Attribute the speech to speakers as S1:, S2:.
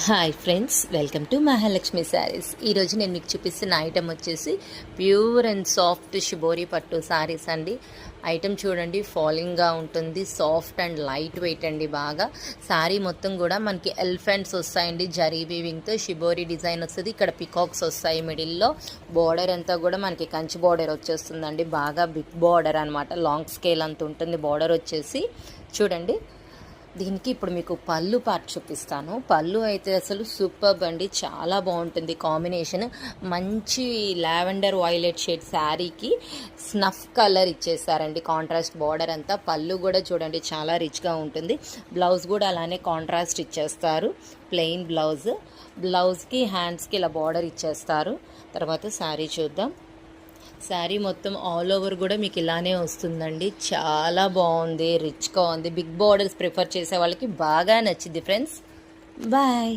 S1: Hi friends, welcome to Mahalakshmi saris. ఈరోజు నేను మీకు చూపిస్తున్న ఐటమ్ వచ్చేసి ప్యూర్ అండ్ సాఫ్ట్ షిబోరి పట్టు శారీస్ అండి. ఐటమ్ చూడండి, ఫాలింగ్గా ఉంటుంది, సాఫ్ట్ అండ్ లైట్ వెయిట్ అండి. బాగా శారీ మొత్తం కూడా మనకి ఎలిఫెంట్స్ వస్తాయండి, జరీ వీవింగ్తో షిబోరి డిజైన్ వస్తుంది. ఇక్కడ పికాక్స్ వస్తాయి మిడిల్లో. బార్డర్ అంతా కూడా మనకి కంచి బార్డర్ వచ్చేస్తుందండి, బాగా బిగ్ బార్డర్ అనమాట, లాంగ్ స్కేల్ అంత ఉంటుంది బార్డర్ వచ్చేసి. చూడండి, దీనికి ఇప్పుడు మీకు పళ్ళు పార్ట్ చూపిస్తాను. పళ్ళు అయితే అసలు సూపర్బ్ అండి, చాలా బాగుంటుంది కాంబినేషన్. మంచి లావెండర్ వైలెట్ షేడ్ శారీకి స్నఫ్ కలర్ ఇచ్చేసారండి, కాంట్రాస్ట్ బార్డర్ అంతా. పళ్ళు కూడా చూడండి చాలా రిచ్గా ఉంటుంది. బ్లౌజ్ కూడా అలానే కాంట్రాస్ట్ ఇచ్చేస్తారు, ప్లెయిన్ బ్లౌజ్కి హ్యాండ్స్కి ఇలా బార్డర్ ఇచ్చేస్తారు. తర్వాత శారీ చూద్దాం. శారీ మొత్తం ఆల్ ఓవర్ కూడా మీకు ఇలానే వస్తుందండి, చాలా బాగుంది, రిచ్గా ఉంది. బిగ్ బార్డర్స్ ప్రిఫర్ చేసే వాళ్ళకి బాగా నచ్చింది ఫ్రెండ్స్. బాయ్.